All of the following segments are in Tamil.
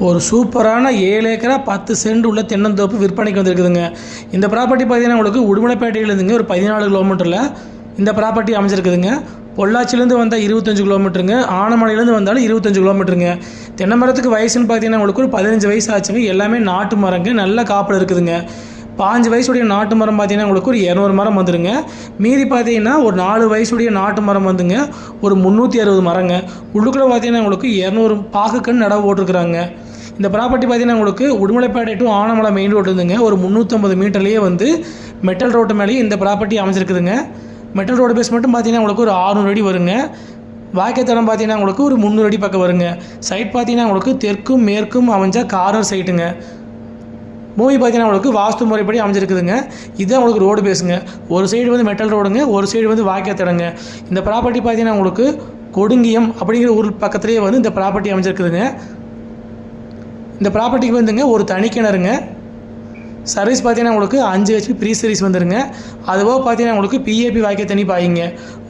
ஒரு சூப்பரான 7 ஏக்கரா 10 சென்ட் உள்ள தென்னந்தோப்பு விற்பனைக்கு வந்திருக்குதுங்க. இந்த ப்ராப்பர்ட்டி பார்த்தீங்கன்னா உங்களுக்கு உடுமலைப்பேட்டையிலேருந்துங்க ஒரு 14 கிலோமீட்டரில் இந்த ப்ராப்பர்ட்டி அமைஞ்சிருக்குதுங்க. பொள்ளாச்சிலேருந்து வந்தால் 25 கிலோமீட்டருங்க, ஆனமலையிலேருந்து வந்தாலும் 25 கிலோமீட்டருங்க. தென்னை மரத்துக்கு வயசுன்னு பார்த்தீங்கன்னா உங்களுக்கு ஒரு 15 வயசு ஆச்சுங்க. எல்லாமே நாட்டு மரங்க, நல்ல காப்பில் இருக்குதுங்க. 5 வயசுடைய நாட்டு மரம் பார்த்தீங்கன்னா உங்களுக்கு ஒரு 200 மரம் வந்துடுங்க. மீதி பார்த்தீங்கன்னா ஒரு 4 வயசுடைய நாட்டு மரம் வந்துங்க ஒரு 360 மரங்க. உள்ளுக்குள்ளே பார்த்தீங்கன்னா உங்களுக்கு 200 பாக்குக்கன்று நடவு போட்டிருக்குறாங்க. இந்த ப்ராப்பர்ட்டி பார்த்தீங்கன்னா உங்களுக்கு Udumalaipettai to Anamalai main road இருந்துங்க ஒரு 350 மீட்டர்லேயே வந்து மெட்டல் ரோட்டு மேலேயே இந்த ப்ராப்பர்ட்டி அமைச்சிருக்குதுங்க. மெட்டல் ரோடு பேஸ் மட்டும் பார்த்தீங்கன்னா உங்களுக்கு ஒரு 600 அடி வருங்க. வாய்க்காத்தடம் பார்த்தீங்கன்னா உங்களுக்கு ஒரு 300 அடி பக்கம் வருங்க. சைட் பார்த்தீங்கன்னா உங்களுக்கு தெற்கும் மேற்கும் அமைஞ்ச கார்னர் சைட்டுங்க. மூவி பார்த்தீங்கன்னா உங்களுக்கு வாஸ்து முறைப்படி அமைஞ்சிருக்குதுங்க. இதுதான் உங்களுக்கு ரோடு பேசுங்க. ஒரு சைடு வந்து மெட்டல் ரோடுங்க, ஒரு சைடு வந்து வாய்க்காத்தடங்க. இந்த ப்ராப்பர்ட்டி பார்த்தீங்கன்னா உங்களுக்கு கொடுங்கியம் அப்படிங்கிற ஊர் பக்கத்துலேயே வந்து இந்த ப்ராப்பர்ட்டி அமைஞ்சிருக்குதுங்க. இந்த ப்ராப்பர்ட்டிக்கு வந்துங்க ஒரு தனி கிணறுங்க. சர்வீஸ் பார்த்தீங்கன்னா உங்களுக்கு 5 HP ப்ரீ சர்வீஸ் வந்துருங்க. அதுபோக பார்த்தீங்கன்னா உங்களுக்கு PAP வாய்க்கால் தண்ணி பாய்ங்க.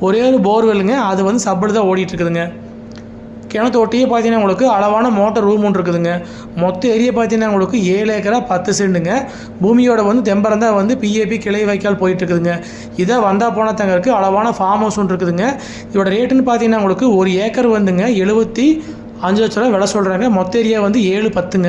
ஒரே ஒரு போர்வெல்லுங்க, அது வந்து சப்பில் தான் ஓடிட்டுருக்குதுங்க. கிணத்து ஒட்டியே பார்த்தீங்கன்னா உங்களுக்கு அளவான மோட்டர் ரூம் ஒன்று இருக்குதுங்க. மொத்த ஏரியா பார்த்தீங்கன்னா உங்களுக்கு 7 ஏக்கரா 10 சென்ட்டுங்க. பூமியோட வந்து தெம்பரம் தான் வந்து PAP கிளை வாய்க்கால் போயிட்டுருக்குதுங்க. இதை வந்தால் போனால் தாங்க இருக்குது. அளவான ஃபார்ம் ஹவுஸ் ஒன்று இருக்குதுங்க. இதோட ரேட்டுன்னு பார்த்தீங்கன்னா உங்களுக்கு ஒரு ஏக்கர் வந்துங்க 75 லட்ச ரூபா விலை சொல்கிறாங்க. மொத்த ஏரியா வந்து 7-10ங்க.